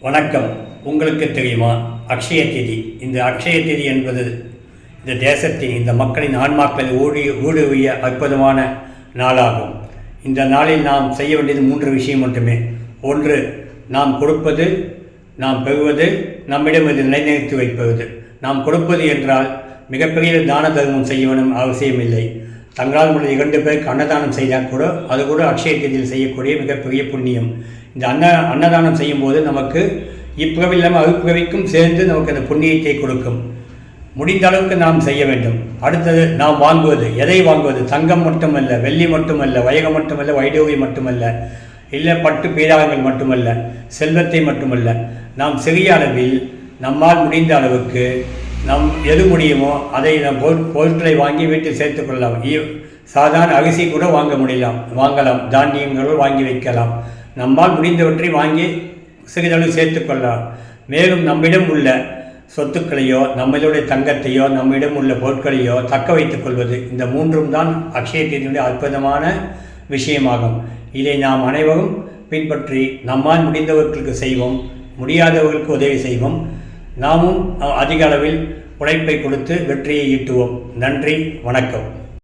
வணக்கம். உங்களுக்கு தெரியுமா, அக்ஷய திதி. இந்த அக்ஷய திதி என்பது இந்த தேசத்தின், இந்த மக்களின் ஆன்மாக்களை ஊடுருவிய அற்புதமான நாளாகும். இந்த நாளில் நாம் செய்ய வேண்டியது 3 விஷயம் மட்டுமே. ஒன்று, நாம் கொடுப்பது, நாம் பெறுவது, நம்மிடம் இது நிலைநிறுத்தி வைப்பது. நாம் கொடுப்பது என்றால் மிகப்பெரிய தான தர்மம் செய்ய வேணும் அவசியமில்லை. தங்களால் முடிந்த 2 பேருக்கு அன்னதானம் செய்தால் கூட அது கூட அக்ஷய திதியில் செய்யக்கூடிய மிகப்பெரிய புண்ணியம். இந்த அன்னதானம் செய்யும்போது நமக்கு இப்பிறவி இல்லாமல் அறுப்பிறவிக்கும் சேர்ந்து நமக்கு அந்த புண்ணியத்தை கொடுக்கும். முடிந்த அளவுக்கு நாம் செய்ய வேண்டும். அடுத்தது, நாம் வாங்குவது. எதை வாங்குவது? தங்கம் மட்டுமல்ல, வெள்ளி மட்டுமல்ல, வைகம் மட்டுமல்ல, வைடூரியம் மட்டுமல்ல, இல்லை பட்டு பீதாகங்கள் மட்டுமல்ல, செல்வத்தை மட்டுமல்ல. நாம் சிறிய அளவில் நம்மால் முடிந்த அளவுக்கு எது முடியுமோ அதை நம் பொருட்களை வாங்கி வீட்டில் சேர்த்து கொள்ளலாம். சாதாரண அரிசி கூட வாங்கலாம். தானியங்களும் வாங்கி வைக்கலாம். நம்மால் முடிந்தவற்றை வாங்கி சிறிதளவு சேர்த்து கொள்ளலாம். மேலும் நம்மிடம் உள்ள சொத்துக்களையோ, நம்மளுடைய தங்கத்தையோ, நம்மிடம் உள்ள பொருட்களையோ தக்க வைத்துக் கொள்வது. இந்த 3ம் தான் அக்ஷய திதியினுடைய அற்புதமான விஷயமாகும். இதை நாம் அனைவரும் பின்பற்றி நம்மால் முடிந்தவர்களுக்கு செய்வோம், முடியாதவர்களுக்கு உதவி செய்வோம். நாமும் அதிக அளவில் உழைப்பை கொடுத்து வெற்றியை ஈட்டுவோம். நன்றி, வணக்கம்.